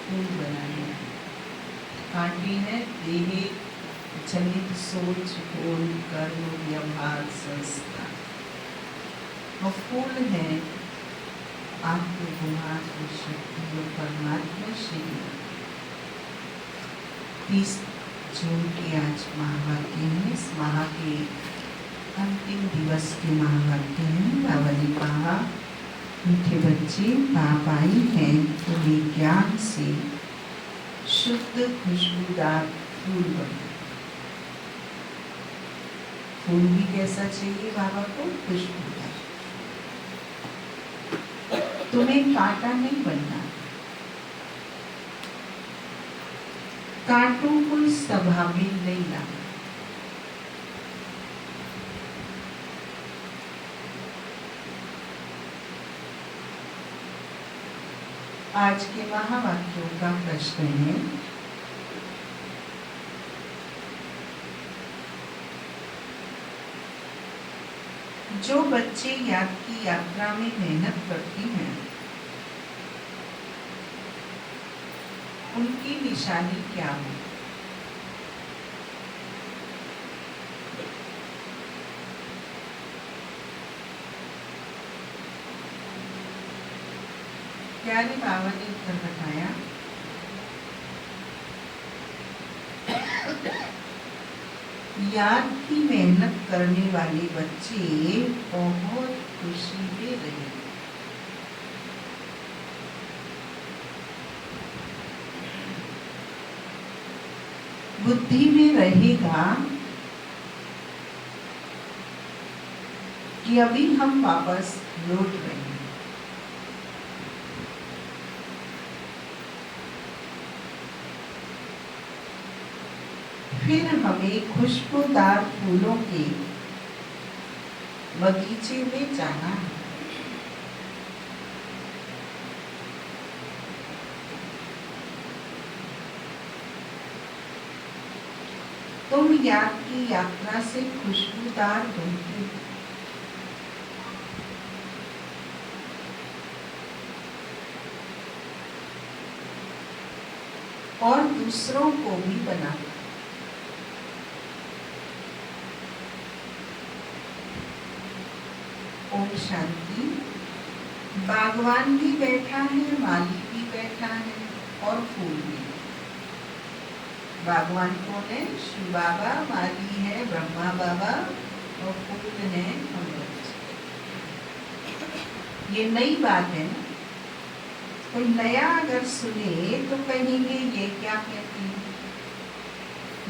फूल बनाया। कांटे है देह जनित सोच, बोल, कर्म, व्यवहार, संस्कार। और फूल है आत्मगुणात्म शक्ति और परमात्मा शरीर। 30 जून के आज महावाक्य है। इस माह के अंतिम दिवस के महावाक्य है। बाबा ने कहा, मीठे बच्चे, बाप आई हैं तुम्हें ज्ञान से शुद्ध खुशबूदार फूल बनो। फूल भी कैसा चाहिए बाबा को? खुशबूदार। तुम्हें कांटा नहीं बनना। कांटों को इस सभा में नहीं लाना। आज के महावाक्यों का प्रश्न है, जो बच्चे याद की यात्रा में मेहनत करते हैं उनकी निशानी क्या हो? प्यारे बाबा ने उत्तर बताया, याद की मेहनत करने वाले बच्चे बहुत खुशी में रहे। बुद्धि में रहेगा कि अभी हम वापस लौट रहे हैं। फिर हमें खुशबूदार फूलों के बगीचे में जाना है। तुम याद की यात्रा से खुशबूदार बनते हो और दूसरों को भी बनाते। ओम शांति। बागवान भी बैठा है, माली भी बैठा है और फूल भी। बागवान कौन है? शिव बाबा, माली है ब्रह्मा बाबा और फूल है हम लोग। ये नई बात है ना। कोई नया अगर सुने तो कहेंगे ये क्या कहते हैं?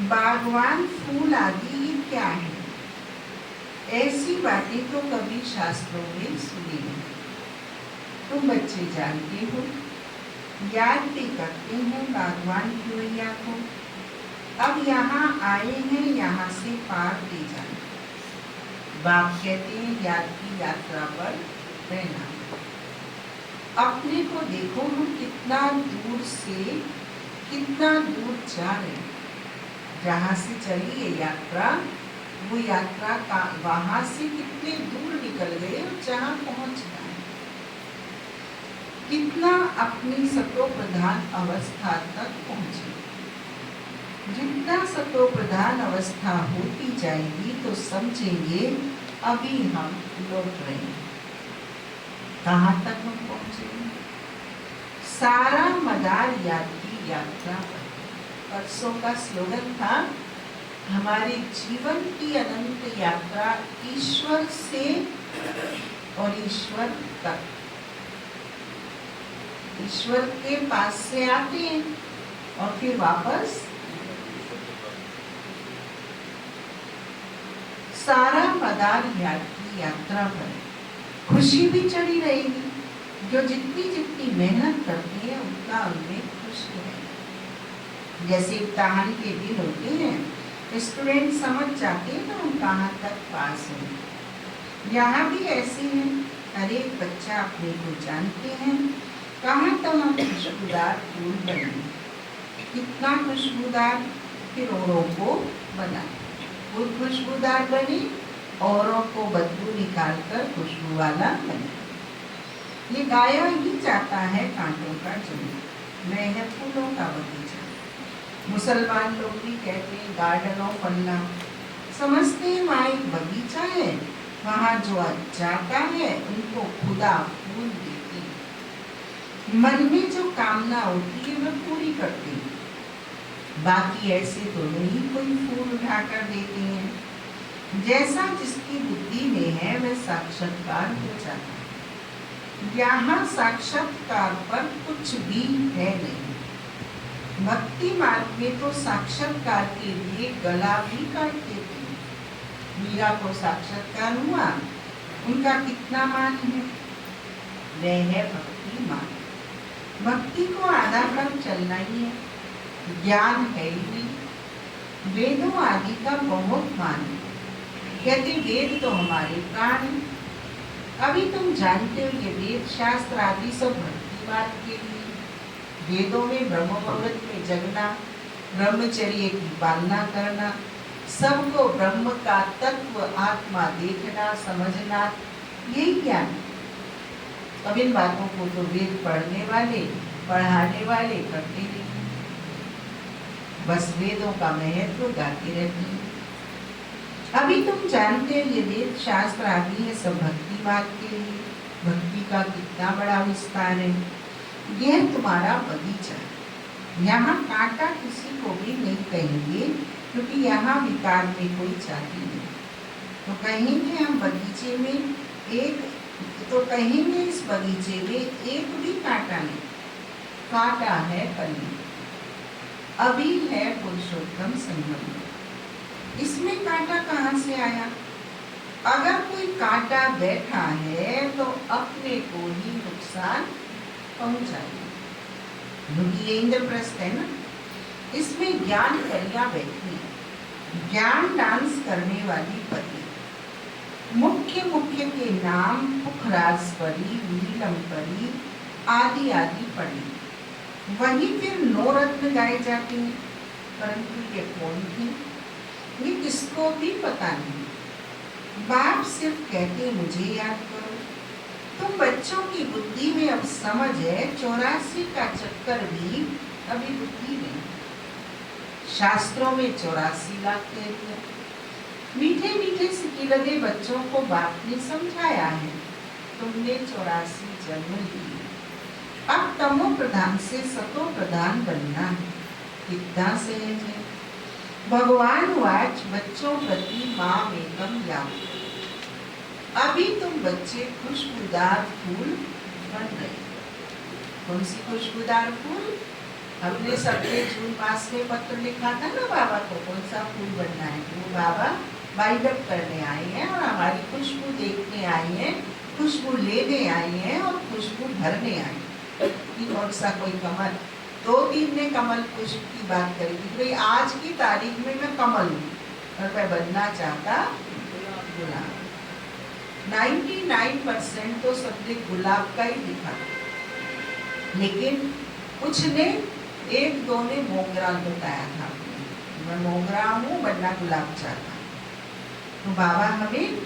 बागवान, फूल आदि ये क्या है? ऐसी बातें तो कभी शास्त्रों में सुनी नहीं। तुम बच्चे जानते हो, याद भी करते हैं बागवान की मैया को। अब यहाँ आए हैं, यहाँ से पार ले जाना। बाप कहते हैं याद की यात्रा पर रहना। अपने को देखो, हम कितना दूर से कितना दूर जा रहे हैं। जहाँ से चली ये यात्रा, वो यात्रा का वहां से कितने दूर निकल गए और जहाँ पहुंचना है। कितना अपनी सतो प्रधान अवस्था तक पहुंचे। जितना सतो प्रधान अवस्था होती जाएगी तो समझेंगे अभी हम लौट रहे हैं। कहाँ तक हम पहुंचेंगे? सारा मदार याद की यात्रा पर। परसों का स्लोगन था, हमारे जीवन की अनंत यात्रा ईश्वर से और ईश्वर तक। ईश्वर के पास से आते हैं और फिर वापस। सारा मदार याद की यात्रा पर खुशी भी चढ़ी रहेगी। जो जितनी जितनी मेहनत करती है उतना उनमें खुशी है। जैसे इम्तिहान के दिन होते हैं, स्टूडेंट समझ जाते हैं ना हम कहाँ तक पास हैं। यहाँ भी ऐसे हैं, हर एक बच्चा अपने को जानते हैं कहाँ तक हम खुशबूदार फूल बने। कितना खुशबूदार, फिर औरों को बनाए। खुद खुशबूदार बने, औरों को बदबू निकाल कर खुशबू वाला बने। ये गाया ही जाता है कांटों का जन्म। मैं है फूल का बगीचा। मुसलमान लोग भी कहते हैं गार्डन ऑफ अल्लाह, समझते हैं वहाँ एक बगीचा है, वहाँ जो जाता है उनको खुदा फूल देती है, मन में जो कामना होती है वह पूरी करती है। बाकी ऐसे तो नहीं कोई फूल उठाकर देते हैं। जैसा जिसकी बुद्धि में है वह साक्षात्कार हो जाता है। यहाँ साक्षात्कार पर कुछ भी है नहीं। भक्ति मार्ग में तो साक्षात्कार के लिए गला भी काट देते हैं। मीरा को साक्षात्कार हुआ, उनका कितना मान है? वह है भक्ति मार्ग। भक्ति को आधा कर चलना ही है, ज्ञान है ही नहीं। वेदों आदि का बहुत मान है, कहते वेद तो हमारे प्राण हैं। अभी तुम जानते हो ये वेद शास्त्र आदि सब भक्ति मार्ग के लिए। वेदों में ब्रह्म मुहूर्त में जगना, ब्रह्मचर्य की पालना करना, सबको ब्रह्म का तत्व आत्मा देखना समझना, यही ज्ञान। अब इन बातों को तो वेद पढ़ने वाले पढ़ाने वाले करते नहीं, बस वेदों का महत्व गाते रहते हैं। अभी तुम जानते हैं ये वेद शास्त्र आदि है सब भक्ति मार्ग के लिए। भक्ति का कितना बड़ा विस्तार है। यह तुम्हारा बगीचा है, यहाँ कांटा किसी को भी नहीं कहेंगे, क्योंकि यहाँ विकार में कोई जाति नहीं। तो कहेंगे हम बगीचे में एक, तो कहेंगे इस बगीचे में एक भी कांटा नहीं, कांटा है कली। अभी है पुरुषोत्तम संबंध, इसमें कांटा कहाँ से आया? अगर कोई कांटा बैठा है तो अपने को ही नुकसान पहुंचाएगा, क्योंकि ये इंद्रप्रस्थ है ना। इसमें ज्ञान कलियां बैठी है, ज्ञान डांस करने वाली पति। मुख्य मुख्य के नाम पुखराज परी, नीलम परी आदि आदि पड़ी। वहीं फिर 9 रत्न गाए जाते हैं, परंतु ये कौन थी ये किसको भी पता नहीं। बाप सिर्फ कहते मुझे याद करो। तुम बच्चों की बुद्धि में अब समझ है 84 का चक्कर भी अभी बुद्धि में। शास्त्रों में 84 लाख कहते हैं। मीठे मीठे सिक्के लगे बच्चों को बाप ने समझाया है, तुमने 84 जन्म लिए। अब तमो प्रधान से सतो प्रधान बनना है, कितना सहज है। भगवान वाच बच्चों प्रति माँ एकम याम। अभी तुम बच्चे खुशबूदार फूल बन रहे। कौन सी खुशबूदार फूल? हमने सबने जून मास में पत्र लिखा था ना बाबा को, कौन सा फूल बनना है। वो बाबा बाइंडअप करने आए हैं और हमारी खुशबू देखने आए हैं, खुशबू लेने आए हैं और खुशबू भरने आए हैं। कौन सा कोई कमल, 2-3 ने कमल पुष्प की बात करी थी, भाई आज की तारीख में मैं कमल हूँ और मैं बनना चाहता गुलाब। 99% तो सबने गुलाब का ही लिखा, लेकिन कुछ ने 1-2 ने मोगरा बताया था, मैं मोगरा हूँ बनना गुलाब चाहता। तो बाबा हमें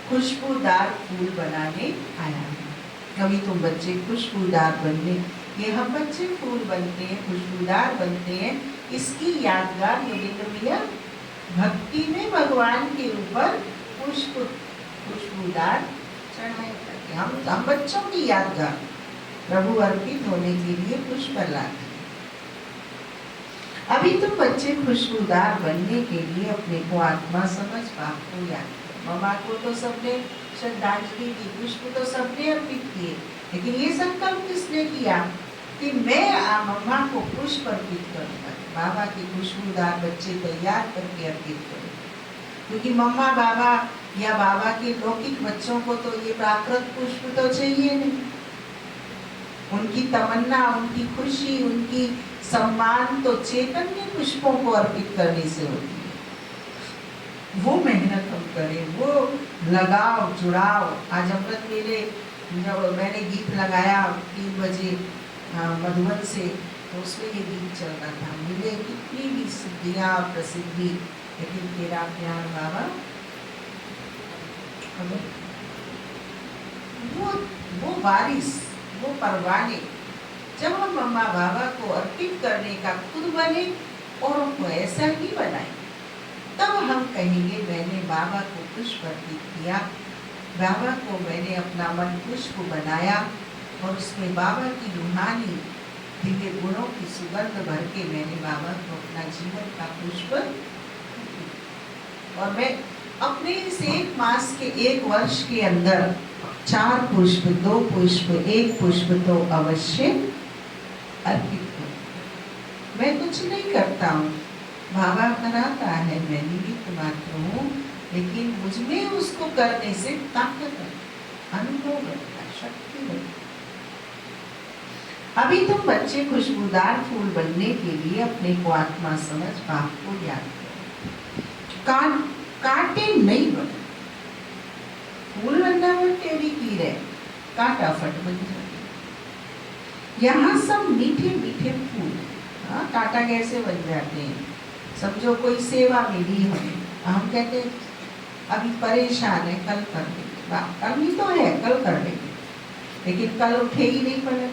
खुशबूदार फूल बनाने आया है। कभी तुम बच्चे खुशबूदार बनने, ये हम बच्चे फूल बनते हैं, खुशबूदार बनते हैं, इसकी यादगार योगेंद्र भैया भक्ति में भगवान के ऊपर पुष्प खुशबूदार चढ़ाए करते। हम बच्चों की यादगार प्रभु अर्पित होने के लिए पुष्प लाते। अभी तुम बच्चे खुशबूदार बनने के लिए अपने को आत्मा समझ बाप को याद करो। मम्मा को तो सबने श्रद्धांजलि की, पुष्प तो सबने अर्पित किए, लेकिन ये संकल्प किसने किया कि मैं मम्मा को पुष्प अर्पित करूंगा। बाबा की खुशबूदार बच्चे तैयार करके अर्पित करो, क्योंकि मम्मा बाबा या बाबा के लौकिक बच्चों को तो ये प्राकृत पुष्प तो चाहिए नहीं। उनकी तमन्ना, उनकी खुशी, उनकी सम्मान तो चैतन्य पुष्पों को अर्पित करने से होती है। वो मेहनत हम करें, वो लगाव जुड़ाव। आज अमृत मेले जब मैंने गीत लगाया 3 बजे मधुबन से, तो उसमें ये गीत चल रहा था, मिले कितनी भी सिद्धियाँ प्रसिद्धि, लेकिन तेरा प्यार बाबा। वो बारिश, वो परवाने जब हम मम्मा बाबा को अर्पित करने का खुद बने और उनको ऐसा ही बनाए, तब हम कहेंगे मैंने बाबा को पुष्प अर्पित किया, बाबा को मैंने अपना मन पुष्प बनाया और उसमें बाबा की रूहानी दिव्य गुणों की सुगंध भर के मैंने बाबा को अपना जीवन का पुष्प। और मैं अपने इस 1 मास के 1 वर्ष के अंदर 4 पुष्प, 2 पुष्प, 1 पुष्प तो अवश्य अर्पित करूं। मैं कुछ नहीं करता हूँ, बाबा कराता है, मैं निमित्त मात्र हूँ, लेकिन मुझमें उसको करने से ताकत है, अनुभव बनता है, शक्ति बनती है। अभी तुम बच्चे खुशबूदार फूल बनने के लिए अपने को आत्मा समझ बाप को याद करो। कांटे नहीं बने, फूल बनना वो टेढ़ी कीर है, कांटा फट बन जाती। यहाँ सब मीठे मीठे फूल, कांटा कैसे बन जाते हैं? समझो कोई सेवा मिली हमें, हम कहते हैं अभी परेशान है, कल कर देंगे, अभी तो है कल कर देंगे, लेकिन कल उठे ही नहीं पड़े।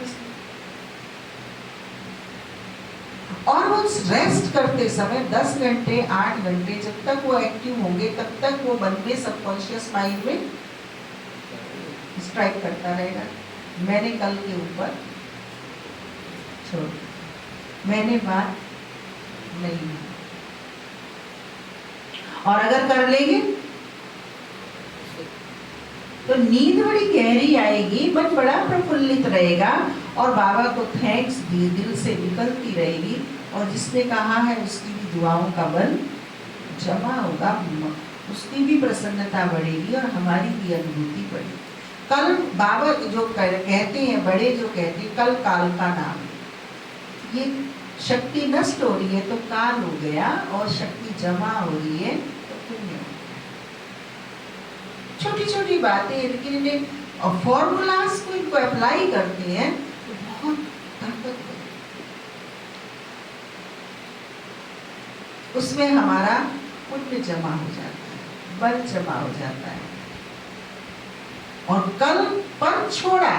और वो रेस्ट करते समय 10 घंटे 8 घंटे जब तक वो एक्टिव होंगे, तब तक वो मन में सबकॉन्शियस माइंड में स्ट्राइक करता रहेगा, मैंने कल के ऊपर छोड़, मैंने बात नहीं। और अगर कर लेंगे तो नींद बड़ी गहरी आएगी, मन बड़ा प्रफुल्लित रहेगा और बाबा को थैंक्स भी दिल से निकलती रहेगी, और जिसने कहा है उसकी भी दुआओं का बल जमा होगा, उसकी भी प्रसन्नता बढ़ेगी और हमारी भी अनुभूति बढ़ेगी। कल बाबा जो कहते हैं, बड़े जो कहते हैं कल काल का नाम, ये शक्ति नष्ट हो रही है तो काल हो गया, और शक्ति जमा हो रही है तो पुण्य हो गया। छोटी छोटी बातें, लेकिन इन्हें फॉर्मूलाज को इनको अप्लाई करते हैं तो बहुत ताकत है, उसमें हमारा पुण्य जमा हो जाता है, बल जमा हो जाता है। और कल पर छोड़ा,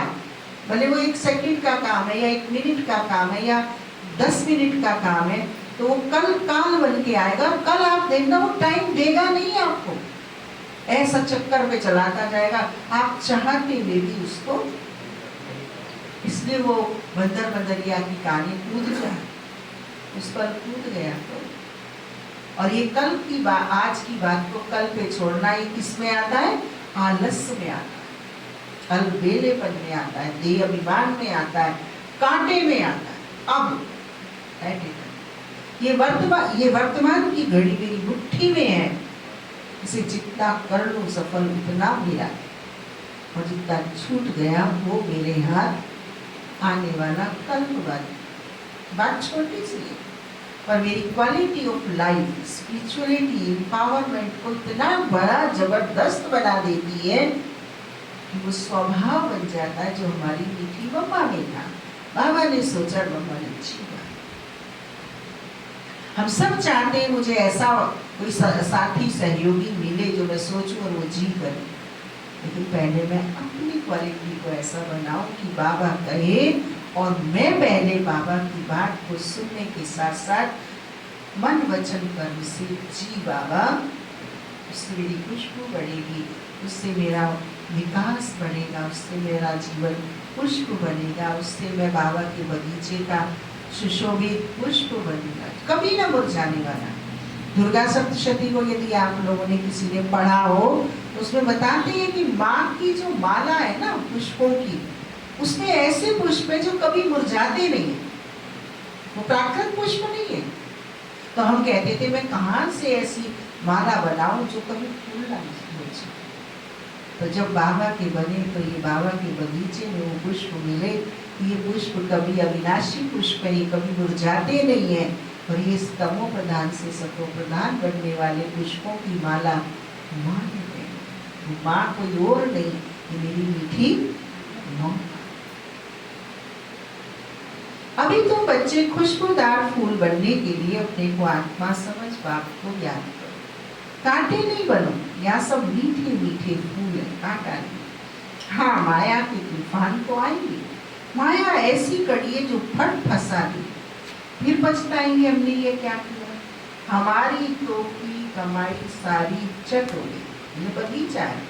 भले वो 1 सेकंड का काम है या 1 मिनट का काम है या 10 मिनट का काम है, तो वो कल काल बन के आएगा। कल आप देखना वो टाइम देगा नहीं आपको, ऐसा चक्कर में चलाता जाएगा, आप चाहते हुए भी उसको। इसलिए वो बंदर बंदरिया की कहानी कूद जाए, उस पर कूद गया तो। और ये कल की बात, आज की बात को कल पे छोड़ना, ये किसमें आता है? आलस्य में आता है, अलबेलेपन में आता है, देह अभिमान में आता है, कांटे में आता है। अब ये वर्तमान की घड़ी मेरी मुट्ठी में है, इसे जितना कर लूं सफल उतना मेरा, और जितना छूट गया वो मेरे हाथ आने वाला कल बात छोटी सी है, पर मेरी quality of life, spirituality, empowerment को इतना बड़ा जबरदस्त बना देती है कि वो स्वभाव बन जाता है जो हमारी मीठी मम्मा में था। बाबा ने सोचा मम्मा ने अच्छी बात, हम सब चाहते हैं मुझे ऐसा कोई साथी सहयोगी मिले जो मैं सोचूं और वो जी बने, लेकिन पहले मैं अपनी क्वालिटी को ऐसा बनाऊं कि बाबा कहे, और मैं पहले बाबा की बात को सुनने के साथ साथ मन वचन कर्म से जी बाबा, उससे मेरी खुशबू बढ़ेगी, उससे मेरा विकास बढ़ेगा, उससे मेरा जीवन पुष्प बनेगा, उससे मैं बाबा के बगीचे का सुशोभित पुष्प बनेगा, कभी ना मुरझाने वाला। दुर्गा सप्तशती को यदि आप लोगों ने किसी ने पढ़ा हो तो उसमें बताते हैं कि माँ की जो माला है ना पुष्पों की, उसमें ऐसे पुष्प है जो कभी मुरझाते नहीं है, वो प्राकृतिक पुष्प नहीं है। तो हम कहते थे मैं कहाँ से ऐसी माला बनाऊं जो कभी फूल ना मुरझाए। तो जब बाबा के बने तो ये बाबा के बगीचे में वो पुष्प मिले, ये पुष्प कभी अविनाशी पुष्प है, ये कभी मुरझाते नहीं है, और ये तमो प्रधान से सतो प्रधान बनने वाले पुष्पों की माला माँ ने, माँ कोई और नहीं, ये मेरी मीठी माँ। अभी तुम बच्चे खुशबूदार फूल बनने के लिए अपने को आत्मा समझ बाप को याद करो, कांटे नहीं बनो, यहाँ सब मीठे मीठे फूल है, कांटा नहीं। हाँ, माया के तूफान तो आएंगे, माया ऐसी कड़ी है जो फट फंसा दी, फिर पछताएंगे हमने ये क्या किया। हमारी तो की कमाई सारी चट हो गई। ये बगीचा है,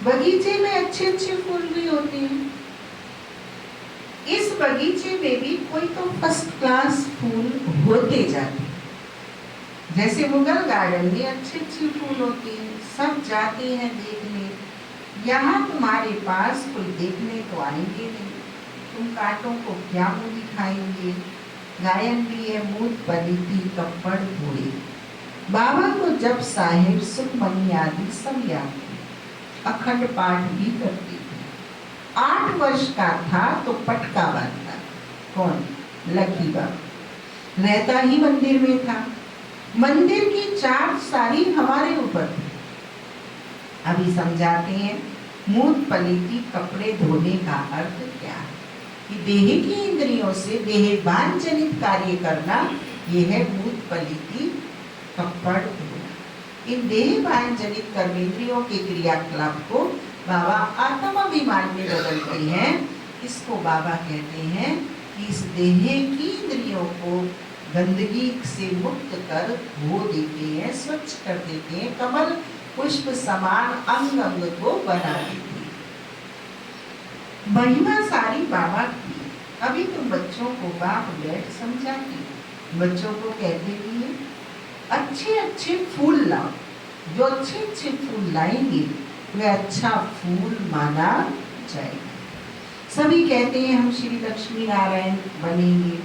बगीचे में अच्छे अच्छे फूल भी होते हैं। इस बगीचे में भी कोई तो फर्स्ट क्लास फूल होते जाते हैं। जैसे मुगल गार्डन में अच्छे अच्छे फूल होते हैं, सब जाते हैं देखने। यहाँ तुम्हारे पास कोई देखने तो आएंगे नहीं, तुम कांटों को क्या मुंह दिखाएंगे। गायन भी है, मूत पलीती कपड़ धोए। बाबा को जब साहिब सुखमनी आदि सब याद थे, अखंड पाठ भी करते थे। 8 वर्ष का था तो पटका बांधता। कौन? लकी बाबा। रहता ही मंदिर में था। मंदिर की चार सारी हमारे ऊपर थी। अभी समझाते हैं मूत पलीती कपड़े धोने का अर्थ क्या है। कि देह की इंद्रियों से देहभान जनित कार्य करना, यह है मूत पलीती कपड़ धोना। इन देहभान जनित कर्मेंद्रियों के क्रियाकलाप को बाबा आत्माभिमान में बदलते हैं। इसको बाबा कहते हैं कि इस देह की इंद्रियों को गंदगी से मुक्त कर धो देते हैं, स्वच्छ कर देते हैं, कमल पुष्प समान अंग अंग को बना देते हैं। महिमा सारी बाबा की। अभी तुम बच्चों को बाप बैठ समझाते, बच्चों को कहते भी है अच्छे अच्छे फूल लाओ। जो अच्छे अच्छे फूल लाएंगे वह अच्छा फूल माना जाएगा। सभी कहते हैं हम श्री लक्ष्मी नारायण बनेंगे,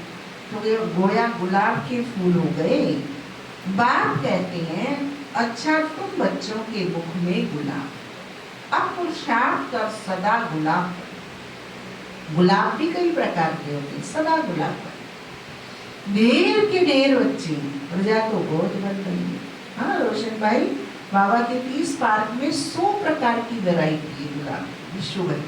तो ये गोया गुलाब के फूल हो गए। बाप कहते हैं अच्छा तुम बच्चों के मुख में गुलाब। अब पुरुषार्थ कर सदा गुलाब। गुलाब भी कई प्रकार के होते हैं, सदा गुलाब। ढेर के ढेर बच्चे, प्रजा तो बहुत बन रही है। हाँ रोशन भाई, बाबा के 30 पार्क में 100 प्रकार की वैरायटी है गुलाब की, विश्व भर।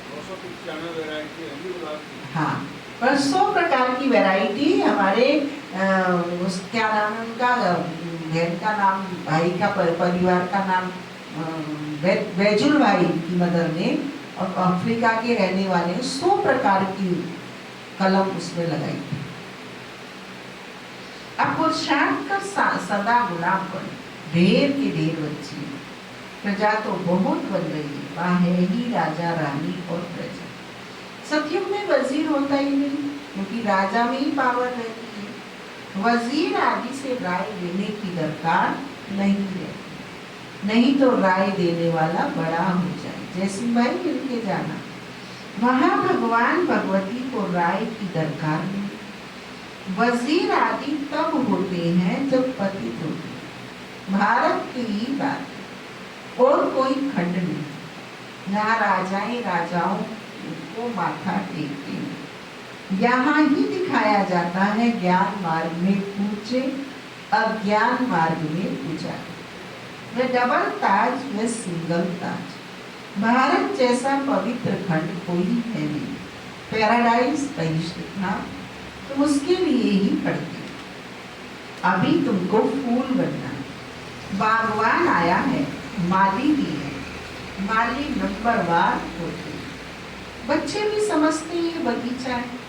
295 वैरायटी है गुलाब की। हाँ, पर 100 प्रकार की वैरायटी हमारे क्या नाम है उनका, बहन का नाम, भाई का परिवार का नाम बैजुल भाई की मदर ने, और अफ्रीका के रहने वाले 100 प्रकार की कलम उसमें लगाई थी। अब पुरुषार्थ का सदा गुलाब बने, ढेर के ढेर बच्चे, प्रजा तो बहुत बन रही है। वहाँ है ही राजा रानी और प्रजा। सतयुग में वजीर होता ही नहीं, क्योंकि राजा में ही पावर रहती है। वजीर आदि से राय देने की दरकार नहीं रहती, नहीं तो राय देने वाला बड़ा हो जाए। जैसी भाई मिलके जाना, वहाँ भगवान भगवती को राय की दरकार नहीं। वजीर आदि तब होते हैं जब पतित होते हैं। भारत की ही बात है, और कोई खंड नहीं जहाँ राजाएं राजाओं को माथा टेकते हैं। यहाँ ही दिखाया जाता है ज्ञान मार्ग में पूछे, अज्ञान मार्ग में पूजा। वह डबल ताज, वह सिंगल ताज। भारत जैसा पवित्र खंड कोई है नहीं। पैराडाइज बहिष्ठ था, तुम उसके लिए ही पढ़ते। अभी तुमको फूल बनना है। बागवान आया है, माली भी है, माली नंबरवार होते। बच्चे भी समझते हैं बगीचा है,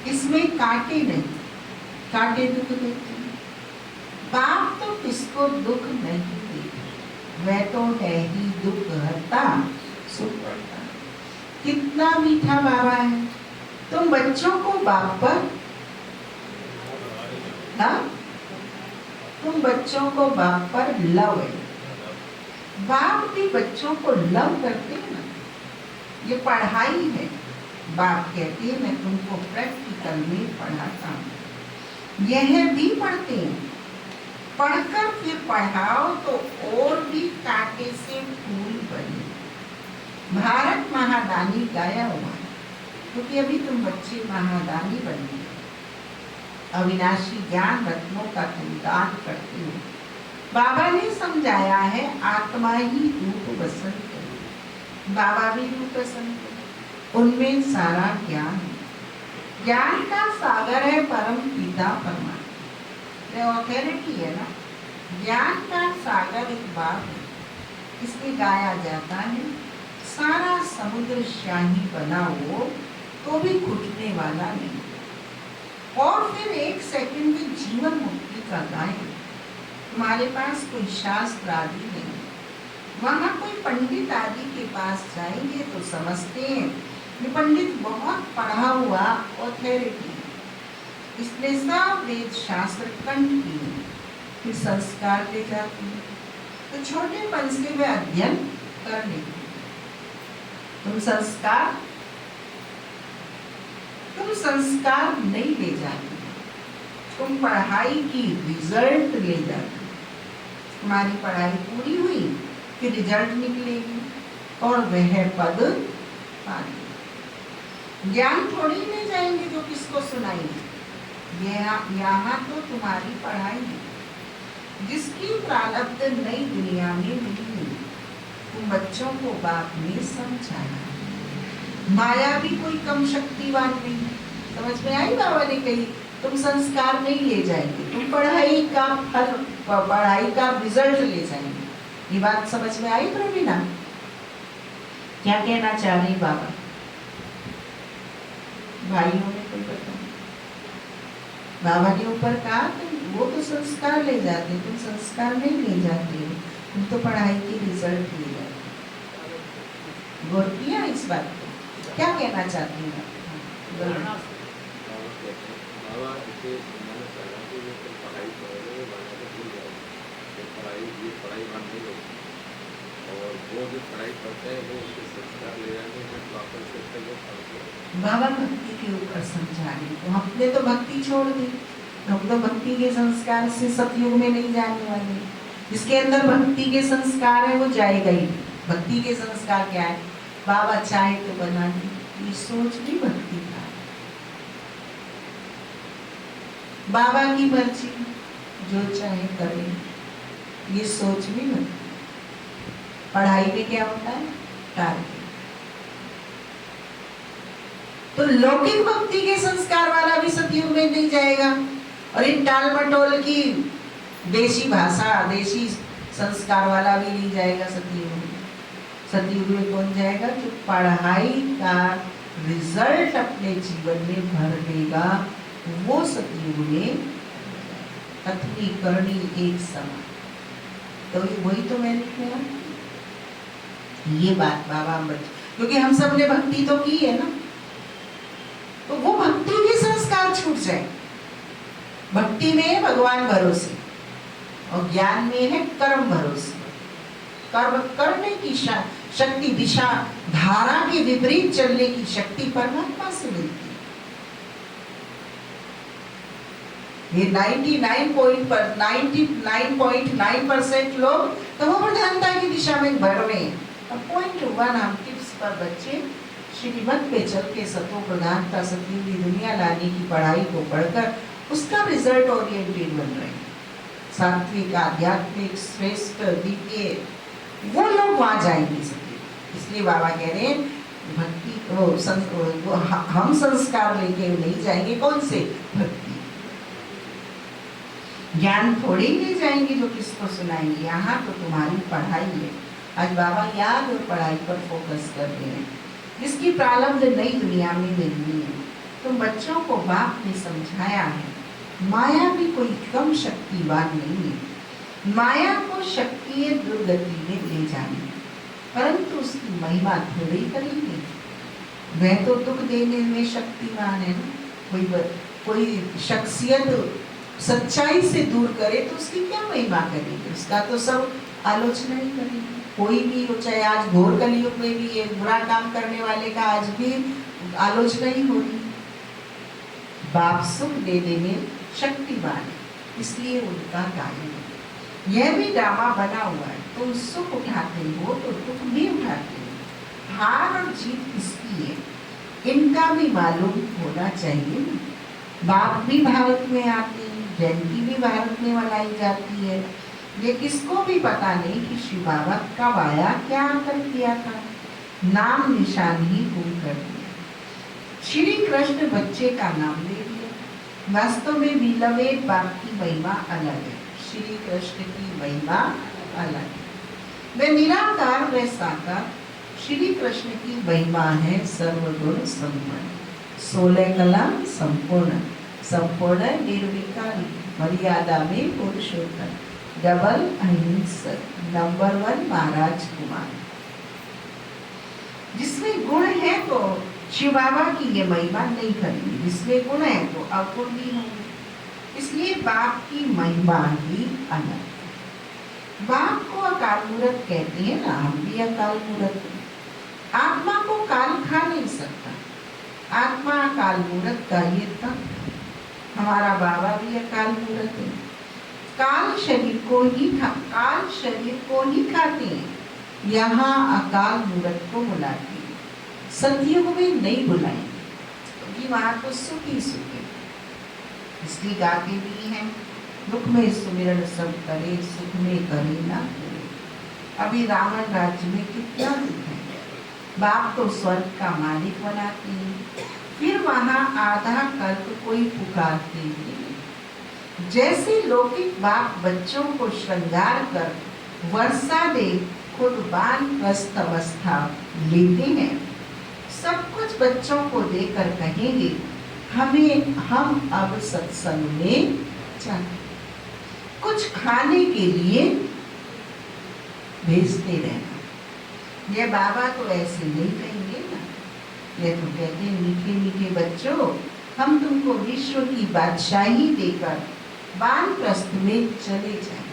इसमें कांटे नहीं, कांटे दुख देते हैं। बाप तो किसको दुख नहीं देते, वह तो है ही दुख हरता सुख करता। कितना मीठा बाबा है। तुम बच्चों को बाप पर ना, तुम बच्चों को बाप पर लव है। बाप भी बच्चों को लव करते हैं ना। ये पढ़ाई है। बाप कहते हैं मैं तुमको प्रैक्टिकल में पढ़ाता हूँ। यह भी पढ़ते हैं, पढ़कर फिर पढ़ाओ तो और भी कांटे से फूल बने। भारत महादानी गाया हुआ है, क्योंकि अभी तुम बच्चे महादानी बने। अविनाशी ज्ञान रत्नों का तुम दान करते हो। बाबा ने समझाया है आत्मा ही रूप बसंत करे। बाबा भी रूप बसंत करे, उनमें सारा ज्ञान है। ज्ञान का सागर है परम पिता परमात्मा। ऑथोरिटी है ना। ज्ञान का सागर एक बात है, इसमें गाया जाता है सारा समुद्र शाही बना हो तो भी घुटने वाला नहीं, और फिर 1 सेकंड की जीवन मुक्ति का गायन। तुम्हारे पास कोई शास्त्र आदि नहीं, वहां कोई पंडित आदि के पास जाएंगे तो समझते हैं ये पंडित बहुत पढ़ा हुआ ऑथोरिटी, इसने सब वेद शास्त्र कंठ किए, फिर संस्कार ले जाते हैं। तो छोटेपन से वे अध्ययन कर लेते। तुम संस्कार नहीं ले जाते, तुम पढ़ाई की रिजल्ट ले जाते। तुम्हारी पढ़ाई पूरी हुई, फिर रिजल्ट निकलेगी और वह पद पाएंगे। ज्ञान थोड़ी ले जाएंगे जो किसको सुनाएंगे। यहाँ तो तुम्हारी पढ़ाई है, जिसकी प्रारब्ध नई दुनिया में मिली। तुम बच्चों को बाप ने समझाया, माया भी कोई कम शक्तिवान नहीं। समझ में आई बाबा ने कही तुम संस्कार नहीं ले जाएंगे, तुम पढ़ाई का फल, पढ़ाई का रिजल्ट ले जाएंगे। ये बात समझ में आई प्रवीणा? क्या कहना चाह रही बाबा? भाइयों ने कोई बताया? बाबा ने ऊपर कहा वो तो संस्कार ले जाते, तुम संस्कार नहीं ले जाते हो, तुम तो पढ़ाई की रिजल्ट ले जाते। गौर किया इस बात को? क्या कहना चाहती हूँ? बाबा भक्ति के ऊपर समझा रहे, तो हमने तो भक्ति छोड़ दी, हम तो भक्ति के संस्कार से सतयुग में नहीं जाने वाले। जिसके अंदर भक्ति के संस्कार है वो जाएगा ही। भक्ति के संस्कार क्या है? बाबा चाहे तो बना दे, ये सोच भी भक्ति का। बाबा की मर्जी, जो चाहे करे, ये सोच भी भक्ति। पढ़ाई में क्या होता है? टारगेट। तो लौकिक भक्ति के संस्कार वाला भी सतयुग में नहीं जाएगा, और इन टाल मटोल की देशी भाषा, देशी संस्कार वाला भी नहीं जाएगा सतयुग में। सतयुग में कौन जाएगा? जो पढ़ाई का रिजल्ट अपने जीवन में भर देगा, वो सतयुग में कथनी करनी एक समान। तो वही तो मैंने कहा, ये बात बाबा क्योंकि हम सब ने भक्ति तो की है ना, तो वो भक्ति के संस्कार छूट जाए। भक्ति में है भगवान भरोसे, और ज्ञान में है कर्म भरोसे। कर्म करने की शक्ति, दिशा धारा के विपरीत चलने की शक्ति परमात्मा से मिलती है। ये 99.9% लोग तो वो प्रधानता की दिशा में बढ़ रहे हैं। अब 0.1 हम टिप्स पर बच्चे श्रीमत पे चल के सतो प्रधानता सतयुग की दुनिया लाने की पढ़ाई को पढ़कर उसका रिजल्ट ओरिएंटेड बन रहे हैं। सात्विक, आध्यात्मिक, श्रेष्ठ, द्वितीय, वो लोग वहां जाएंगे सतयुग। इसलिए बाबा कह रहे हैं भक्ति को हम संस्कार लेके नहीं जाएंगे। कौन से? भक्ति। ज्ञान थोड़े ही ले जाएंगे जो किसको सुनाएंगे। यहाँ तो तुम्हारी पढ़ाई है। आज बाबा याद और पढ़ाई पर फोकस कर रहे हैं, जिसकी प्रारब्ध नई दुनिया में मिलनी है। तुम बच्चों को बाप ने समझाया है, माया भी कोई कम शक्तिवान नहीं है। माया को शक्ति दुर्गति में ले जाने, परंतु उसकी महिमा थोड़ी करेंगे। वह तो दुख देने में शक्तिवान है ना। कोई शख्सियत सच्चाई से दूर करे तो उसकी क्या महिमा करेंगे? उसका तो सब आलोचना ही करेंगे। कोई भी हो, चाहे आज घोर कलयुग में भी एक बुरा काम करने वाले का आज भी आलोचना ही हो रही। बाप सुख देने में शक्तिवान है, इसलिए उनका गायन है। यह भी ड्रामा बना हुआ है। तुम सुख उठाते हो तो दुख भी उठाते हो। हार और जीत किसकी है, इनका भी मालूम होना चाहिए। बाप भी भारत में आते हैं, जयंती भी भारत में मनाई जाती है। ये किसको भी पता नहीं कि शिव बाबा कब आया, क्या आकर किया था। नाम निशान ही गुम कर दिया। श्री कृष्ण बच्चे का नाम ले दिया। वास्तव में बिलवेद बाप की महिमा अलग है, श्री कृष्ण की महिमा अलग है। वे निराकार व साकार। श्री कृष्ण की महिमा है सर्वगुण संपन्न। 16 कला संपूर्ण, संपूर्ण निर्विकारी, मर्यादा में पुरुषोत्तम, डबल अहिंसक, नंबर 1 महाराज कुमार। जिसमें गुण है तो शिव बाबा की ये महिमा नहीं करेंगे, जिसमें गुण है तो अवगुण भी होंगे। इसलिए बाप की महिमा ही अनंत। बाप को अकाल मूर्त कहते हैं ना, हम भी अकाल मूर्त हैं। आत्मा को काल खा नहीं सकता। आत्मा अकाल मूर्त का ये तत्व। हमारा बाबा भी अकाल मूर्त है। काल शरीर को ही खाते हैं। यहाँ अकाल मूर्त को बुलाते हैं। सतयुग में नहीं बुलाएंगे क्योंकि वहां तो सुख ही सुख है। इसलिए गाते भी हैं, दुख में सुमिरन सब करे, सुख में करे ना करे। अभी रावण राज्य में कितना दुख है। बाप तो स्वर्ग का मालिक बनाते हैं, फिर वहां आधा कल्प कोई पुकारते हैं। जैसे लौकिक बाप बच्चों को श्रृंगार कर वर्षा दे, खुद वानप्रस्थ अवस्था लेते हैं। सब कुछ बच्चों को देकर कहेंगे, हम अब सत्संग में चलें। कुछ खाने के लिए भेजते रहना। ये बाबा तो ऐसे नहीं कहेंगे ना, ये तो कहते हैं मीठे मीठे बच्चों, हम तुमको विश्व की बादशाही देकर वानप्रस्थ में चले जाएं।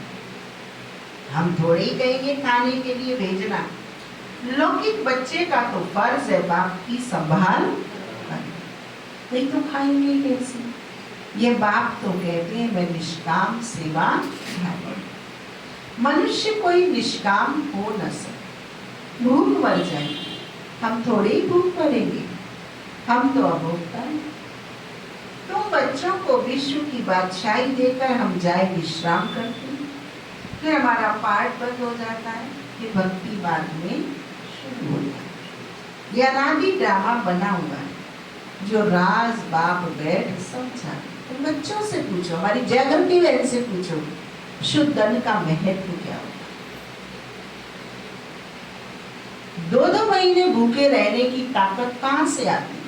हम थोड़े ही कहेंगे खाने के लिए भेजना। लौकिक बच्चे का तो फर्ज है बाप की संभाल करना, नहीं तो खाएंगे कैसे। ये बाप तो कहते हैं मैं निष्काम सेवा भाव। मनुष्य कोई निष्काम हो न सके, भूख मर जाएगी। हम थोड़े ही भूख मरेंगे, हम तो अभोक्ता हैं। तुम बच्चों को विश्व की बादशाही देकर हम जाए विश्राम करते हैं, फिर हमारा पाठ बंद हो जाता है, फिर भक्ति बाद में शुरू हो जाता है। यह अनादि ड्रामा बना हुआ है जो राज बाप बैठ समझा। तुम बच्चों से पूछो, हमारी जागृति बहन से पूछो, शुद्ध अन्न का महत्व क्या होता है। 2-2 महीने भूखे रहने की ताकत कहां से आती है?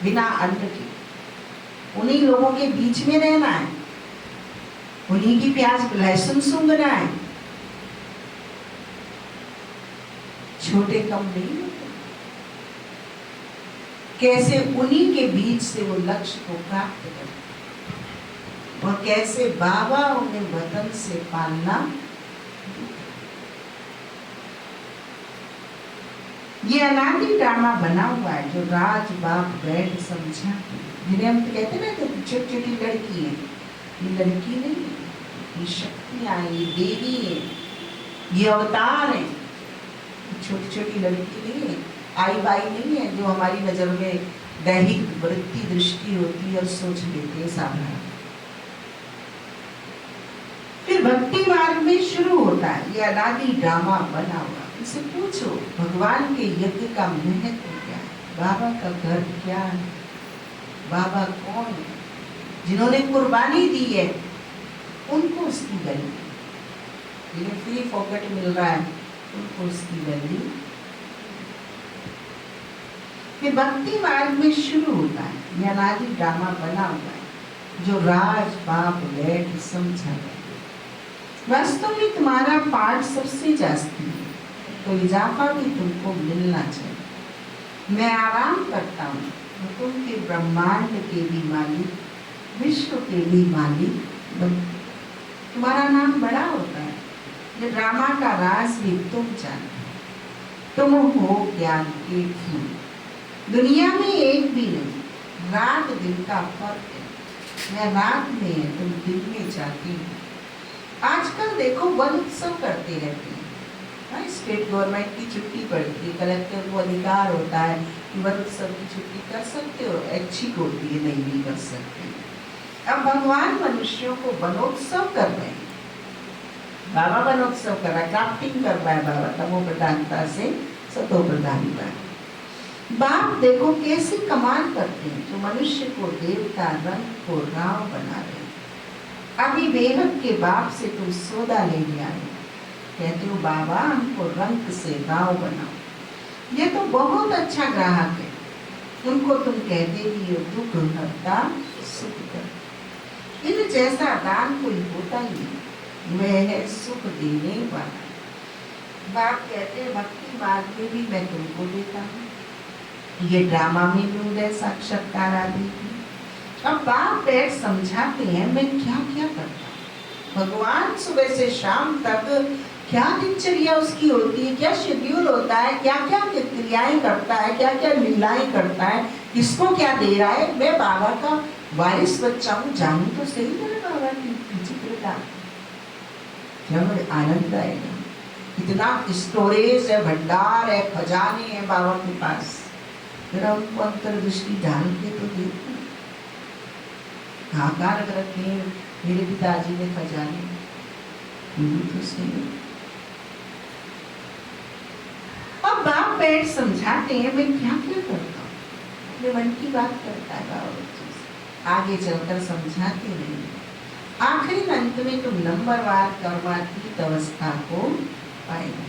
बिना अन्न के। उन्हीं लोगों के बीच में रहना है, उन्हीं की प्याज लहसुन सूंघना है। छोटे कम नहीं होते। कैसे उन्हीं के बीच से वो लक्ष्य को प्राप्त करते और कैसे बाबा उन्हें वतन से पालना। ये अनादि ड्रामा बना हुआ है जो राज बाप बैठ समझा, जिन्हें हम कहते हैं ना छोटी छोटी लड़की है। ये लड़की नहीं है, ये शक्तियां, ये देवी है, ये अवतार है। छोटी छोटी लड़की नहीं है, आई बाई नहीं है जो हमारी नजर में दैहिक वृत्ति दृष्टि होती है और सोच लेते हैं साधारण। फिर भक्ति मार्ग में शुरू होता है ये अनादि ड्रामा बना हुआ। इसे पूछो भगवान के यज्ञ का महत्व क्या है, बाबा का घर क्या है, बाबा कौन है। जिन्होंने कुर्बानी दी है उनको उसकी वैल्यू, जिन्हें फ्री पॉकेट मिल रहा है उनको उसकी वैल्यू। फिर भक्ति मार्ग में शुरू होता है यह अनादि ड्रामा बना हुआ है जो राज बाप बैठ समझा है। वास्तव में तुम्हारा पाठ सबसे जास्ती है, तो इजाफा भी तुमको मिलना चाहिए। मैं आराम करता हूँ, तुम के ब्रह्मांड के भी मालिक, विश्व के भी मालिक। तुम्हारा नाम बड़ा होता है, ये ड्रामा का राज भी तुम जानते हो। तुम हो ज्ञान के फूल, दुनिया में एक भी नहीं, रात दिन का फर्क है। मैं रात में है, तुम दिन में जाती हो। आजकल देखो वन उत्सव करते रहते हैं। स्टेट गवर्नमेंट की छुट्टी पड़ती है, कलेक्टर को अधिकार होता है कि वन उत्सव की छुट्टी कर सकते हो, ऐच्छिक होती है, नहीं भी कर सकते। अब भगवान मनुष्यों को वनोत्सव कर रहे हैं। बाबा वनोत्सव कर रहा है, क्राफ्टिंग कर रहा है बाबा, तमो प्रधानता से सतो प्रधानता। बाप देखो कैसी कमाल करते हैं, जो मनुष्य को देवता रंग को राव बना रहे हैं। अभी बेहद के बाप से तुम सौदा लेने आए, कहते हो बाबा हमको रंग से राव बनाओ। ये तो बहुत अच्छा ग्राहक है, उनको तुम कहते भी हो दुख हरता सुख करता। इन जैसा दान कोई होता ही नहीं, वह है सुख देने वाला। बाप कहते हैं भक्ति मार्ग में भी मैं तुमको देता हूँ, ये ड्रामा में भी उदय साक्षात्कार आदि की। अब बाप बैठ समझाते हैं मैं क्या क्या करता हूँ। भगवान सुबह से शाम तक क्या दिनचर्या उसकी होती है, क्या शेड्यूल होता है, क्या क्या क्रियाएं करता है, क्या क्या लीलाएं करता है, किसको क्या दे रहा है। मैं बाबा का वारिस बच्चा हूँ, जानू तो सही मेरे बाबा की विचित्रता। जब आनंद आएगा, इतना स्टोरेज है, भंडार है, खजाने हैं बाबा के पास, जरा उनको अंतर्दृष्टि डाल के तो देखो। कहाँ रख रखे हैं मेरे पिताजी ने खजाने, तो सही। अब बाप बैठ समझाते हैं मैं क्या क्या करता हूँ, अपने मन की बात करता है बाबा बच्चे से, आगे चलकर समझाते रहेंगे। आखिरी अंत में तुम नंबरवार कर्मातीत अवस्था को पाएंगे।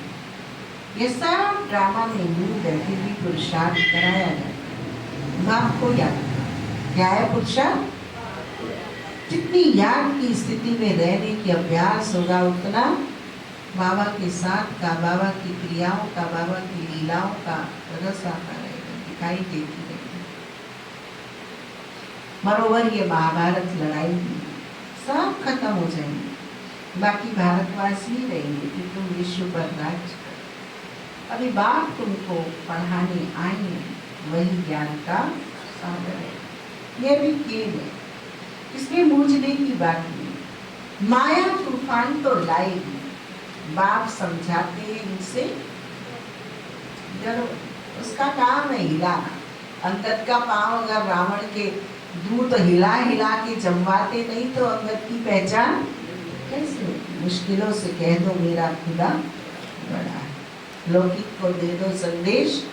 ये सब ड्रामा में मुंह बैठे भी पुरुषार्थ कराया जाता है। बाप को याद क्या है पुरुषार्थ? जितनी याद की स्थिति में रहने की अभ्यास होगा उतना बाबा के साथ का, बाबा की क्रियाओं का, बाबा की लीलाओं का रस आता रहेगा, दिखाई देती रहेगी। बरोबर ये महाभारत लड़ाई सब खत्म हो जाएंगे, बाकी भारतवासी ही रहेंगे कि तुम विश्व पर राज करो। अभी बाप तुमको पढ़ाने आए हैं, वही ज्ञान का सागर है। यह भी खेल है, इसमें मूझने की बात नहीं। माया तूफान तो लाएगी, बाप समझाते हैं इनसे डरो, उसका काम है हिलाना। अंगद का पांव अगर रावण के दूत हिला हिला के जमवाते नहीं तो अंगद की पहचान कैसे? मुश्किलों से कह दो मेरा खुदा बड़ा है, लौकिक को दे दो संदेश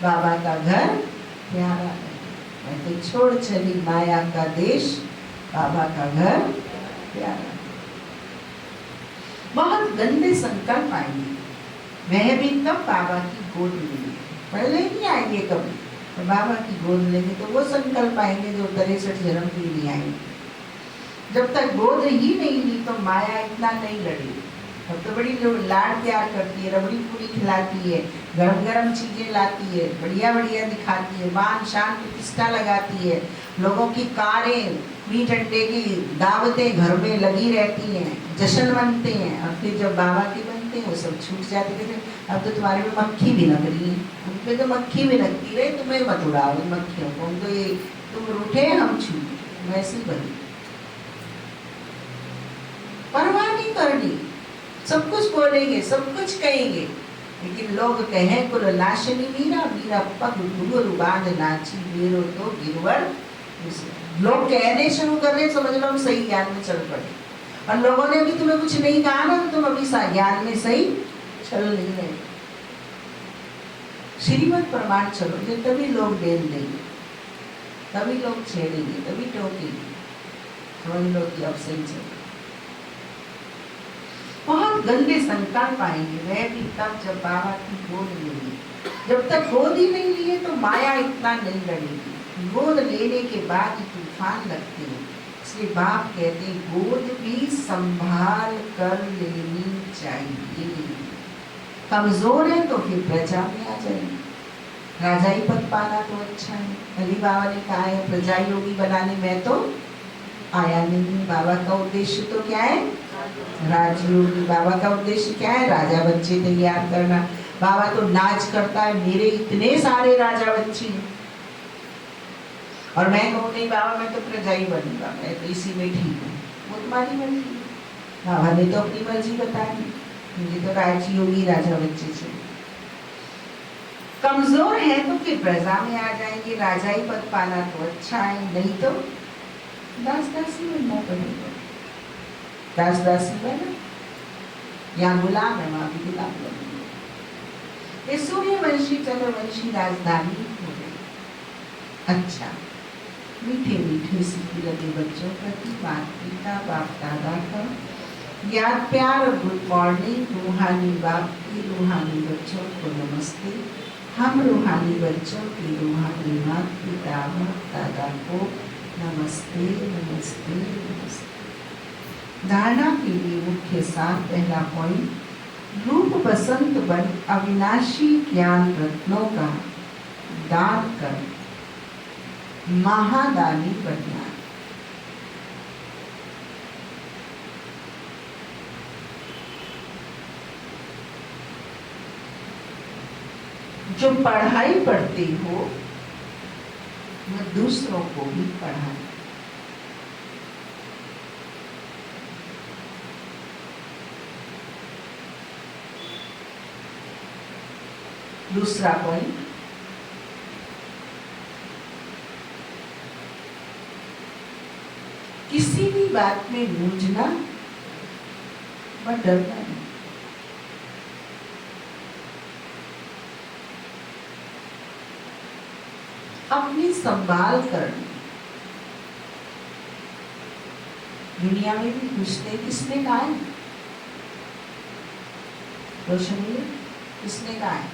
बाबा का घर प्यारा है। मैं तो छोड़ चली माया का देश, बाबा का घर प्यारा। बहुत गंदे संकल्प आएंगे, वह भी तब बाबा की गोद लेंगे, पहले नहीं आएंगे कभी, तो बाबा की गोद लेंगे तो वो संकल्प आएंगे जो 63 जन्म के लिए आएंगे। जब तक गोद ही नहीं ली तो माया इतना नहीं लड़ेगी। अब तो बड़ी लोग लाड प्यार करती है, रबड़ी पूरी खिलाती है, गरम गरम चीजें लाती है, बढ़िया बढ़िया दिखाती है, मान शान प्रतिष्ठा लगाती है, लोगों की कारें मीठ अंडे की दावतें घर में लगी रहती हैं, जश्न बनते हैं। और फिर जब बाबा के बनते हैं वो सब छूट जाते हैं। अब तो तुम्हारे में मक्खी भी लग रही है, उन पे तो मक्खी भी लगती रहे, तुम्हें मत उड़ाओ मक्खियों को, हम तो ये तुम रूठे हम छूटे, वैसे बनी परवाह नहीं करनी। सब कुछ बोलेंगे, सब कुछ कहेंगे, लेकिन लोग कहें कुल नाशनी मीरा, मीरा पग घुंघरू बांध नाची, मेरो तो गिरवर। लोग कहने शुरू कर रहे, समझ लो हम सही ज्ञान में चल पड़े। और लोगों ने भी तुम्हें कुछ नहीं कहा ना, तो तुम अभी ज्ञान में सही चल नहीं रहे। श्रीमत प्रमाण चलोगे तभी लोग देन देंगे, तभी लोग छेड़ेंगे, तभी टोकेंगे, समझ लो कि अब सही चल। बहुत गंदे संकल्प आएंगे, वह भी तब जब बाबा की गोद लेंगे। जब तक गोद ही नहीं लिए तो माया इतना नहीं लड़ेगी, गोद लेने के बाद ही तूफान लगते हैं। इसलिए बाप कहते हैं गोद भी संभाल कर लेनी चाहिए। कमजोर है तो फिर प्रजा में आ जाएंगे, राजाई पद पाना तो अच्छा है। अली बाबा ने कहा है प्रजा योगी बनाने में तो आया नहीं। बाबा का उद्देश्य तो क्या है? राजयोगी। बाबा का उद्देश्य क्या है? राजा बच्चे तैयार करना। बाबा तो नाच करता है मेरे इतने सारे राजा बच्चे हैं, और मैं कहूँ नहीं बाबा मैं तो प्रजा ही बनूंगा, मैं तो इसी में ठीक हूँ। वो तुम्हारी मर्जी, बाबा ने तो अपनी मर्जी बताई, मुझे तो राजयोगी राजा बच्चे चाहिए। कमजोर है तो फिर प्रजा में आ जाएंगे, राजाई पद पाना तो अच्छा है, नहीं तो दास दासी बनना पड़ेगा। दास दासी बना, यहाँ गुलाम है वहां भी गुलाम बनेंगे। ये सूर्यवंशी चंद्रवंशी राजधानी हो गई। अच्छा, मीठे मीठे सीखी लगे बच्चों प्रति माता पिता बाप दादा का याद प्यार और गुड मॉर्निंग। रूहानी बाप की रूहानी बच्चों को नमस्ते। हम रूहानी बच्चों की रूहानी माता पिता दादा को नमस्ते नमस्ते नमस्ते। धारणा के लिए मुख्य सार, पहला पॉइंट, रूप बसंत बन अविनाशी ज्ञान रत्नों का दान कर महादानी बनना। जो पढ़ाई पढ़ते हो वह दूसरों को भी पढ़ाए। दूसरा पॉइंट, किसी भी बात में मूंझना व डरना नहीं। अपनी संभाल कर। दुनिया में भी पूछते किसने कहा है, रोशन किसने कहा है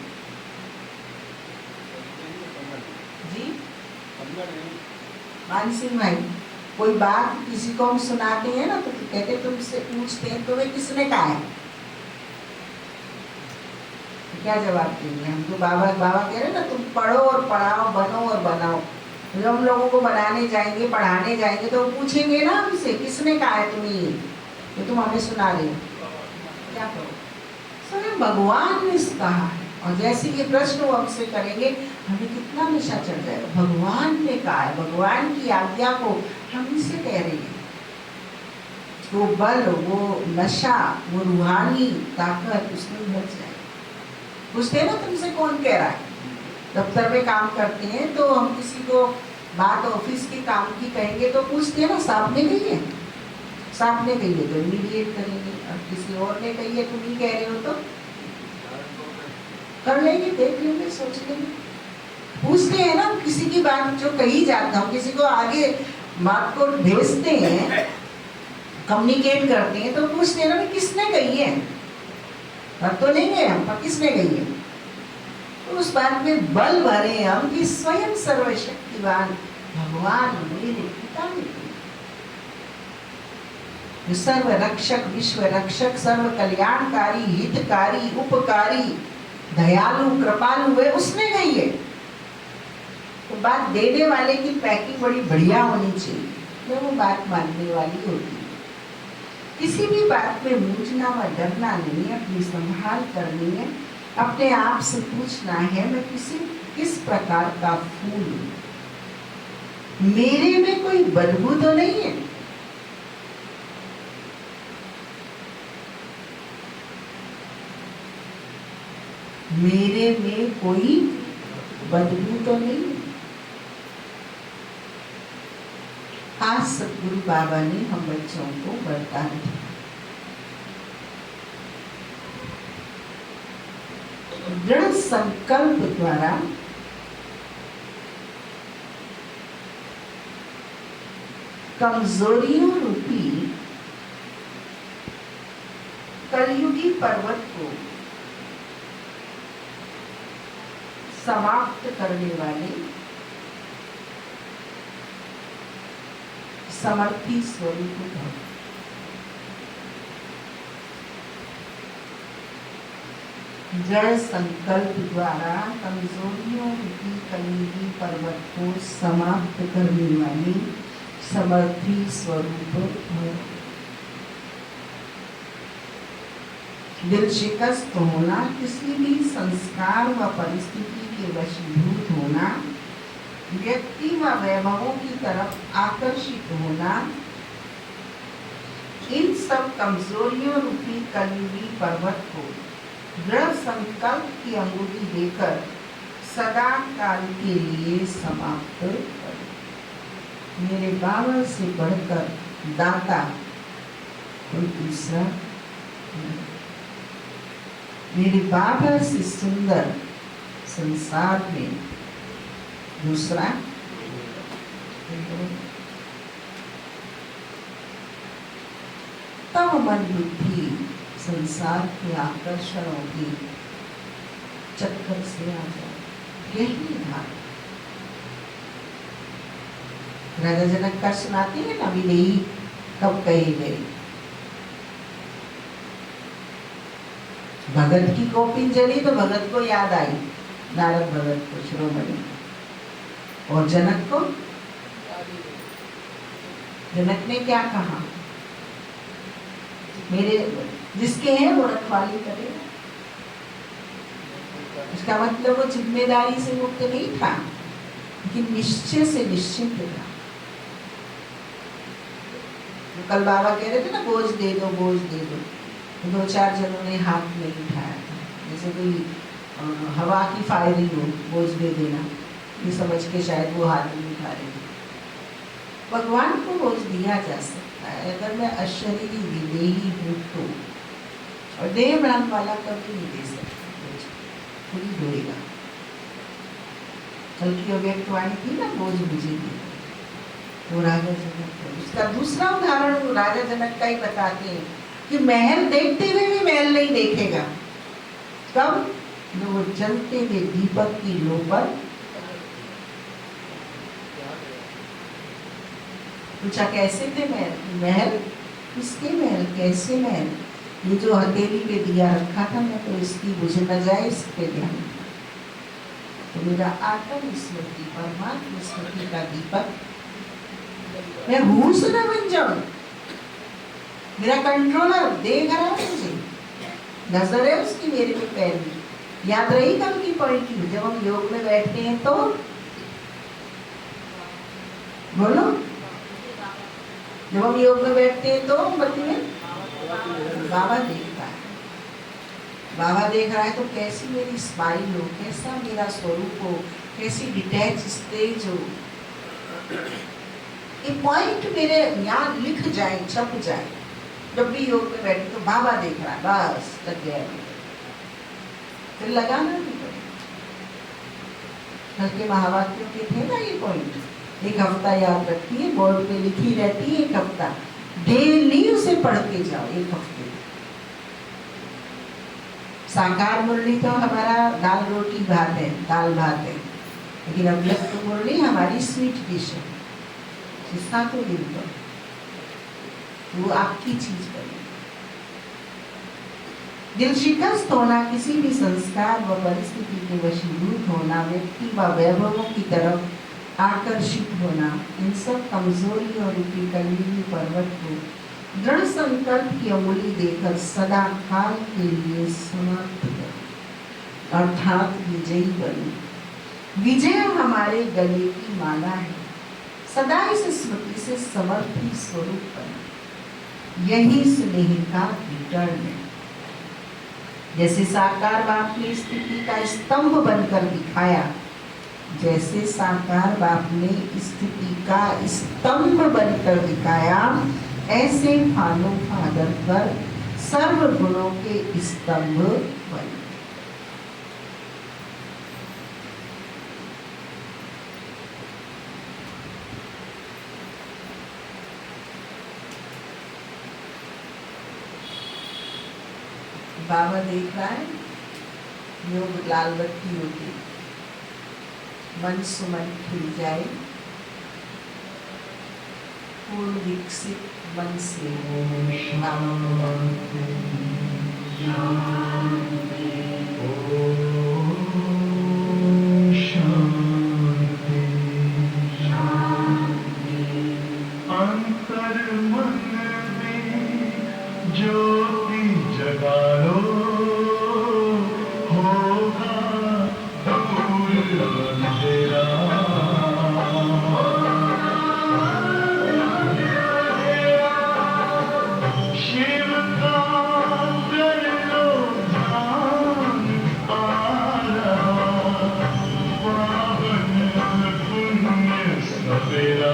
जी? मान सिंह भाई, कोई बात किसी को हम सुनाते हैं ना तो कहते तुमसे पूछते हैं तुम्हें किसने कहा है, तो क्या जवाब देंगे हम? तो बाबा कह रहे ना तुम पढ़ो और पढ़ाओ, बनो और बनाओ। जब हम लोगों को बनाने जाएंगे पढ़ाने जाएंगे तो पूछेंगे ना हमसे किसने कहा है तुम्हें ये तुम हमें सुना रहे हो, क्या करो? स्वयं भगवान ने कहा है। और जैसे ये प्रश्न वो हमसे करेंगे हमें कितना नशा चढ़ जाएगा। भगवान ने कहा है, भगवान की आज्ञा को हम इसे कह रहे हैं। वो बल, वो नशा, वो रूहानी ताकत उसमें भर जाए। पूछते हैं ना तुमसे कौन कह रहा है? दफ्तर में काम करते हैं तो हम किसी को बात ऑफिस के काम की कहेंगे तो पूछते हैं ना साहब ने कही है, साहब ने कही है तो इमीडिएट करेंगे, और किसी और ने कही है तुम ही कह रहे हो तो कर लेंगे, देख लेंगे, सोच लेंगे। पूछते हैं ना किसी की बात जो कही जाता हो, किसी को आगे बात को भेजते हैं, कम्युनिकेट करते हैं तो पूछते हैं ना किसने कही है, कर तो नहीं गए हम पर किसने कही है। तो उस बात में बल भरे हम कि स्वयं सर्वशक्तिवान भगवान मेरे पिता ने कही। सर्व रक्षक, विश्व रक्षक, सर्व कल्याणकारी, हितकारी, उपकारी, दयालु, कृपालु है, उसने कही है। तो बात देने वाले की पैकिंग बड़ी बढ़िया होनी चाहिए, तो वो बात मानने वाली होती है। किसी भी बात में मूंझना व डरना नहीं है, अपनी संभाल करनी है। अपने आप से पूछना है मैं किस प्रकार का फूल हूं, मेरे में कोई बदबू तो नहीं है। मेरे में कोई बदबू तो नहीं है। आज सतगुरु बाबा ने हम बच्चों को वरदान दिया। दृढ़ संकल्प द्वारा कमजोरियों रूपी कलयुगी पर्वत को समाप्त करने वाले समर्थी स्वरूप भव। जड़ संकल्प द्वारा कमजोरियों रूपी कलयुगी पर्वत को समाप्त करने वाले समर्थी स्वरूप भव। दिल शिकस्त होना, किसी भी संस्कार व परिस्थिति के वशीभूत होना, व्यक्ति व वैभवों की तरफ आकर्षित होना, इन सब कमजोरियों रूपी कलयुगी पर्वत को दृढ़ संकल्प की अंगूठी देकर सदा काल के लिए समाप्त कर। मेरे बाबा से बढ़कर दाता कोई दूसरा नहीं। मेरे बाबा से सुंदर संसार में दूसरा। तब मन बुद्धि संसार के आकर्षणों की चक्कर से आ जाए। यही धारण। राजा जनक का सुनाते हैं ना, विदेही कब कही गई। भगत की कॉपी जली तो भगत को याद आई, नारद भगत को, शिरोमणि। और जनक को, जनक ने क्या कहा, मेरे जिसके हैं वो रखवाली करेगा। इसका मतलब वो जिम्मेदारी से मुक्त नहीं था, लेकिन निश्चय से निश्चित था। तो कल बाबा कह रहे थे ना, बोझ दे दो, बोझ दे दो। तो 2-4 जनों ने हाथ नहीं उठाया था, जैसे कोई हवा की फायरिंग हो, बोझ दे देना, ये समझ के शायद वो हाथ नहीं उठा रहे थे। भगवान को बोझ दिया जा सकता है अगर मैं अशरीरी विदेही हूँ तो, और देह प्राण वाला कभी नहीं दे सकता, खुद ही ढोएगा। कल की अव्यक्तवाणी थी ना, बोझ मुझे दे, वो राजा जनक को। उसका दूसरा उदाहरण वो राजा जनक का ही बताते हैं कि महल देखते हुए भी महल नहीं देखेगा। कब? जब वो जलते हुए दीपक की लो पर। पूछा कैसे थे महल? महल किसके महल, कैसे महल? ये जो हथेली पे दिया रखा था ना, तो इसकी बुझ न जाए, इस पे ध्यान। तो मेरा आत्म स्मृति, परमात्म स्मृति का दीपक, मैं भूस न बन जाऊं। मेरा कंट्रोलर देख रहा है मुझे, नजर है उसकी मेरे में पहली। याद रही कल की पॉइंट, जब हम योग में बैठते हैं तो बोलो, जब हम योग में बैठते हैं तो बताइए, बाबा देख रहा है। बाबा देख रहा है तो कैसी मेरी स्माइल हो, कैसा मेरा स्वरूप हो, कैसी डिटैच स्टेज हो। ये पॉइंट मेरे यहाँ लिख जाए, छप जाए। जब भी योग में बैठे तो बाबा देख रहा है, बस लग गया। फिर लगाना नहीं पड़ेगा। कल के महावाक्यों के थे ना ये पॉइंट, एक हफ्ता याद रखिए, बोर्ड पे लिखी रहती है, एक हफ्ता डेली उसे पढ़ के जाओ, एक हफ्ते। साकार मुरली तो हमारा दाल रोटी भात है, दाल भात है, लेकिन अव्यक्त मुरली हमारी स्वीट डिश है। सातों दिन पर वो आपकी चीज बने। दिल शिकस्त होना, किसी भी संस्कार व परिस्थिति के वशीभूत होना, व्यक्ति व वैभवों की तरफ आकर्षित होना, इन सब कमजोरी और कलयुगी पर्वत को दृढ़ संकल्प की अंगुली देकर सदा काल के लिए समाप्त कर, अर्थात विजयी बने। विजय हमारे गले की माला है, सदा इस स्मृति से समर्पित स्वरूप बने। यही स्नेह का रिटर्न है। जैसे साकार बाप ने स्थिति का स्तंभ बनकर दिखाया, जैसे साकार बाप ने स्थिति का स्तंभ बनकर दिखाया, ऐसे फॉलो फादर कर सर्व गुणों के स्तंभ बने। बाबा देख रहा है, योग लाल बत्ती होगी, मन सुमन खिल जाए, पूर्ण विकसित मन से अंतर मन में ज्योति जगा लो, होगा दूर अंधेरा। शिव का कर लो ध्यान, आ रहा पावन पुण्य सवेरा।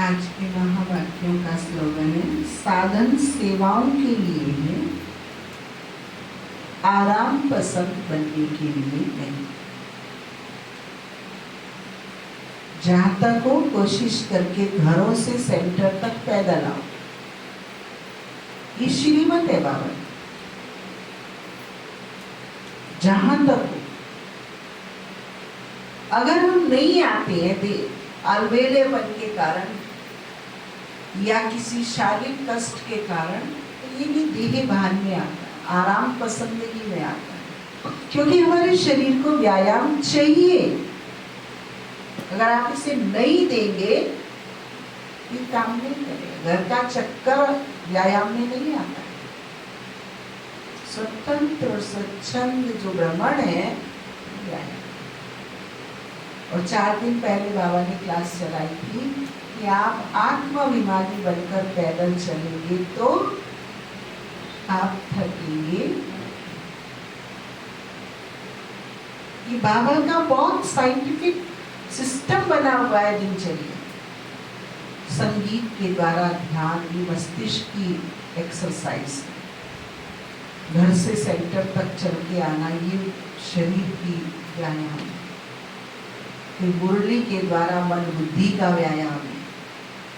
आज के महावाक्यों का स्लोगन है, साधन सेवाओं के लिए है, आराम पसंद बनने के लिए नहीं। जहां तक हो कोशिश करके घरों से सेंटर तक पैदल आओ, ये श्रीमत है बाबा। जहां तक हो, अगर हम नहीं आते हैं अलबेलेपन के कारण या किसी शारीरिक कष्ट के कारण, तो ये भी देह भान में आता है, आराम पसंदगी में आता है, क्योंकि हमारे शरीर को व्यायाम चाहिए। अगर आप इसे नहीं देंगे ये काम नहीं करेगा। घर का चक्कर व्यायाम में नहीं आता है। स्वतंत्र और स्वच्छंद जो भ्रमण है व्यायाम। और 4 दिन पहले बाबा ने क्लास चलाई थी कि आप आत्माभिमानी बनकर पैदल चलेंगे तो आप थकेंगे। ये बाबा का बहुत साइंटिफिक सिस्टम बना हुआ है दिनचर्या। संगीत के द्वारा ध्यान भी मस्तिष्क की एक्सरसाइज, घर से सेंटर तक चल के आना ये शरीर की व्यायाम है। फिर मुरली के द्वारा मन बुद्धि का व्यायाम है।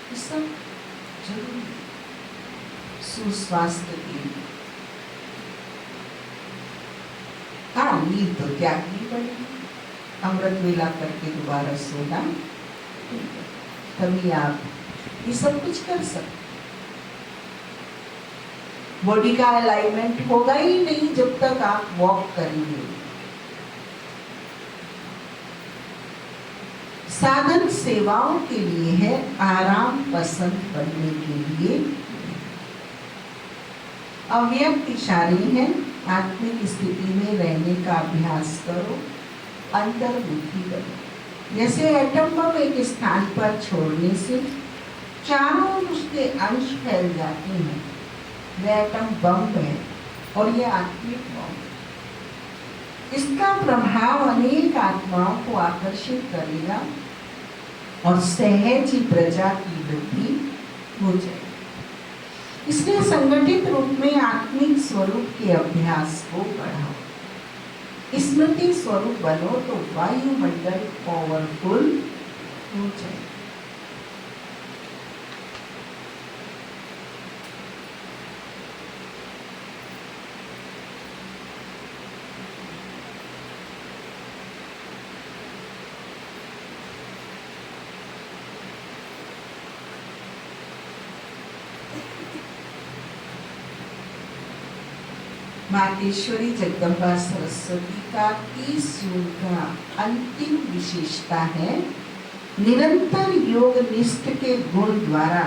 ये सब जरूरी है सुस्वास्थ्य के लिए। हाँ, नींद तो त्यागनी पड़ेगी। अमृत वेला करके दोबारा सोना, तभी आप ये सब कुछ कर सकते। बॉडी का अलाइनमेंट होगा ही नहीं जब तक आप वॉक करेंगे। साधन सेवाओं के लिए है, आराम पसंद बनने के लिए। अव्यक्त इशारे हैं, आत्मिक स्थिति में रहने का अभ्यास करो, अंतर्मुखी करो। जैसे एटम बम एक स्थान पर छोड़ने से चारों ओर उसके अंश फैल जाते हैं, वह एटम बम है और यह आत्मिक बम। इसका प्रभाव अनेक आत्माओं को आकर्षित करेगा और सहज ही प्रजा की वृद्धि हो जाएगी। इसलिए संगठित रूप में आत्मिक स्वरूप के अभ्यास को बढ़ाओ। स्मृति स्वरूप बनो तो वायुमंडल पावरफुल हो जाए। मातेश्वरी जगदम्बा सरस्वती का 30 जून का अंतिम विशेषता है, निरंतर योग निष्ठ के गुण द्वारा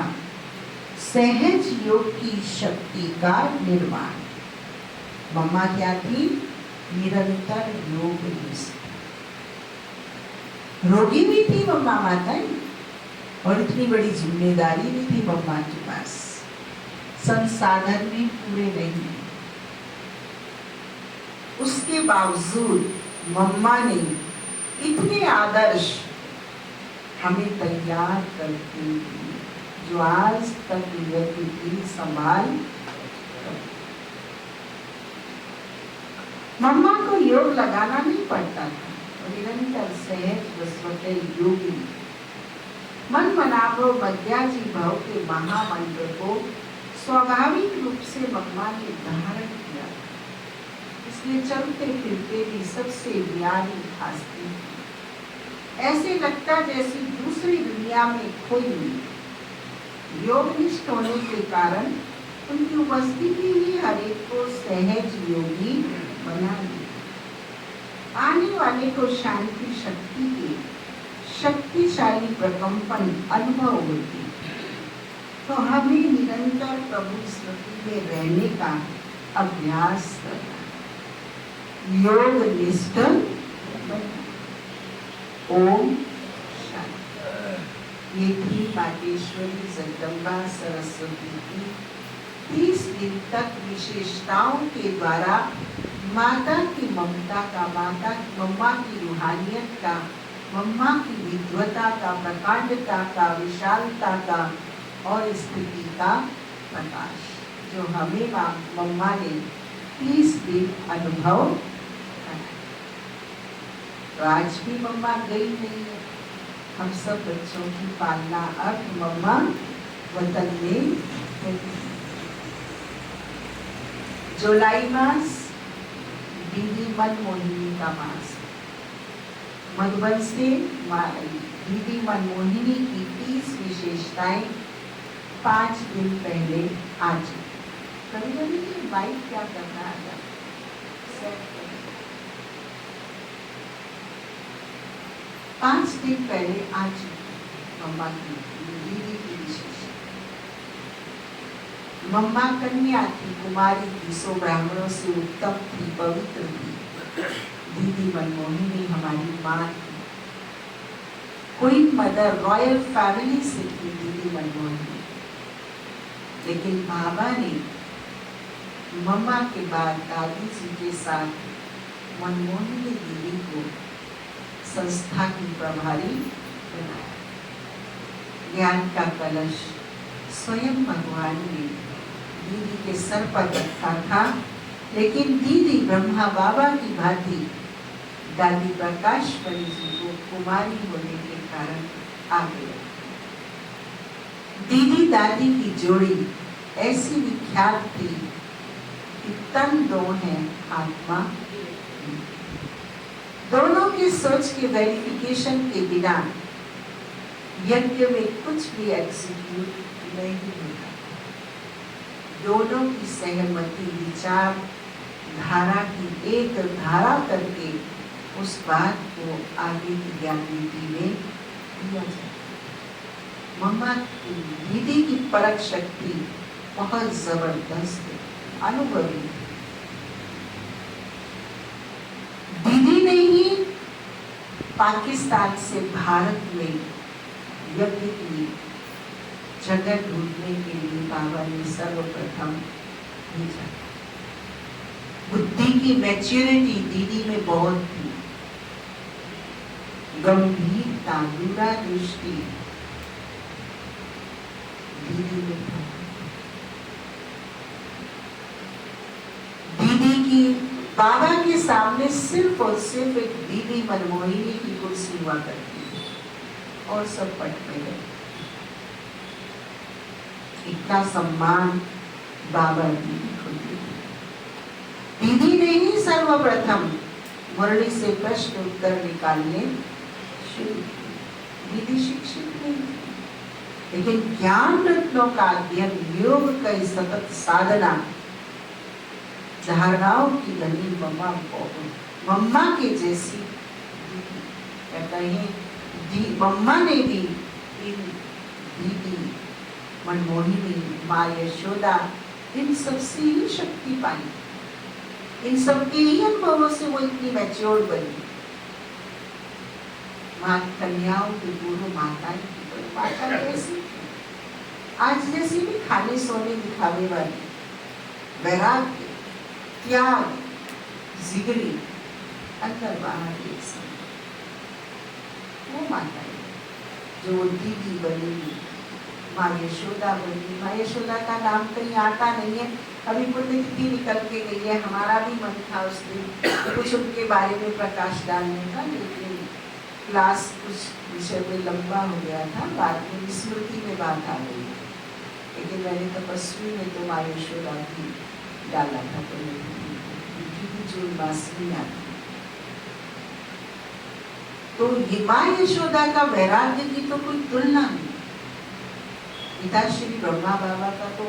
सहज योग की शक्ति का निर्माण। मम्मा क्या थी? निरंतर योग निष्ठ। रोगी भी थी मम्मा माताएं, और इतनी बड़ी जिम्मेदारी भी थी मम्मा के पास। संसाधन भी पूरे नहीं, उसके बावजूद मम्मा ने इतने आदर्श हमें तैयार करके दिए, जो आज तक व्यक्ति संभाल। मम्मा को योग लगाना नहीं पड़ता था, निरंतर सहज वसवते योगी मन मनाभो मध्याजी भाव के महामंत्र को स्वाभाविक रूप से मम्मा ने धारण किया। इसलिए चलते फिरते भी सबसे प्यारी खासती, ऐसे लगता जैसे दूसरी दुनिया में कोई नहीं। योगनिष्ठ होने के कारण उनकी उपस्थिति ही हर एक को सहज योगी बना दी। आने वाले को शांति शक्ति के शक्तिशाली प्रकंपन अनुभव होती, तो हमें निरंतर प्रभु स्मृति में रहने का अभ्यास करना, योग निष्ठ। ओम शांति। ये थी मातेश्वरी जगदम्बा सरस्वती की 30 दिन तक विशेषताओं के द्वारा माता की ममता का, मम्मा की रूहानियत का मम्मा की विद्वता का, प्रकांडता का, विशालता का और स्थिति का प्रकाश जो हमें मम्मा ने 30 दिन अनुभव कराया। तो आज भी मम्मा गई नहीं है। हम सब बच्चों की पालना अब मम्मा वतन में है। जुलाई मास दीदी मनमोहिनी का मास। मधुबन से दीदी मनमोहिनी की 30 विशेषताएं 5 दिन पहले आ चुकी। कभी कभी ये बाइक क्या करना है, 5 दिन पहले आ चुकी मम्मा की दीदी की विशेषता। मम्मा कन्या थी, कुमारी थी, 100 ब्राह्मणों से उत्तम थी, पवित्र थी। दीदी मनमोहिनी हमारी माँ थी। क्वीन मदर रॉयल फैमिली से थी दीदी मनमोहिनी। लेकिन बाबा ने मम्मा के बाद दादी जी के साथ मनमोहिनी दीदी को संस्था की प्रभारी बनाया। ज्ञान का कलश स्वयं भगवान ने दीदी के सर पर रखा था, लेकिन दीदी ब्रह्मा बाबा की भांति दादी प्रकाशमणि जी को कुमारी होने के कारण आ गया। दीदी दादी की जोड़ी ऐसी विख्यात थी कि तन दो है, आत्मा दोनों की सोच के वेरिफिकेशन के बिना यज्ञ में कुछ भी एग्जीक्यूट नहीं होता। दोनों की सहमति विचार धारा की एक धारा करके उस बात को आगे की ज्ञाननीति में दिया जाए। मम्मा की दीदी की परख शक्ति बहुत जबरदस्त है, अनुभवी। दीदी ने ही पाकिस्तान से भारत में यज्ञ की जगह ढूंढने के लिए बाबा ने सर्वप्रथम भेजा। बुद्धि की मैच्योरिटी दीदी में बहुत थी, गंभीरता, दूरदृष्टि दीदी में था। दीदी की बाबा के सामने सिर्फ और सिर्फ एक दीदी मनमोहिनी की कुर्सी हुआ करती थी और सब पट में गए। इतना सम्मान बाबा दीदी को दिया। दीदी ने ही सर्वप्रथम मुरली से प्रश्न उत्तर निकालने शुरू किए। दीदी शिक्षित नहीं थी, लेकिन ज्ञान रत्नों का अध्ययन, योग का सतत साधना, धारणाओं की धनी मम्मा के जैसी कहता है। मम्मा ने भी दीदी मनमोहिनी, माँ यशोदा, इन सबसे ही शक्ति पाई। इन सबके ही अनुभवों से वो इतनी मैच्योर बनी। माँ कन्याओं की गुरु माता जैसी, आज जैसी भी खाने सोने दिखावे वाली, वैराग्य, त्याग, जिगरी, अंदर बाहर एक समय वो माता है जो दीदी बनी, माँ यशोदा बनी। माँ यशोदा का नाम कहीं आता नहीं है। अभी पुण्यतिथि निकल के गई है, हमारा भी मन था उस दिन कुछ उनके बारे में प्रकाश डालने का, लेकिन क्लास कुछ विषय में लंबा हो गया था। बाद में स्मृति में बात आ गई, लेकिन मैंने तपस्वी में तो माँ यशोदा भी डाला था। तो जून मास में आती, तो माँ यशोदा का वैराग्य की तो कोई तुलना नहीं। पिता श्री ब्रह्मा बाबा का तो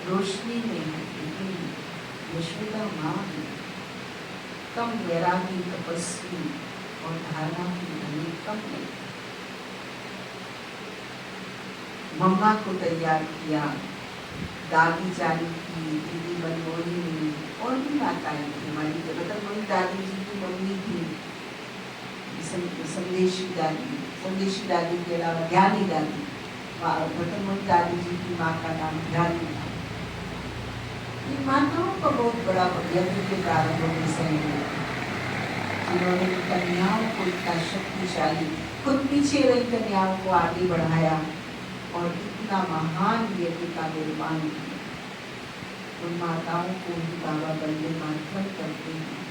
रोशनी में है, लेकिन यशोदा माँ है कम वैरागी, तपस्वी और धारणा की धनी कम नहीं। मम्मा को तैयार किया, दादी जानी की, दीदी मनमोहिनी और भी माताएं थी। हमारी जगतमोहिनी दादी जी की मम्मी थी, संदेशी दादी के अलावा ज्ञानी दादी, जगतमोहिनी दादी जी की माँ का नाम ज्ञानी था। इन माताओं का बहुत बड़ा यज्ञ के प्रारंभ में सहयोग। उन्होंने कन्याओं को इतना शक्तिशाली, खुद पीछे रही कन्याओं को आगे बढ़ाया और इतना महान यज्ञ का निर्माण किया। उन माताओं को भी बाबा वंदे मातरम करते हैं।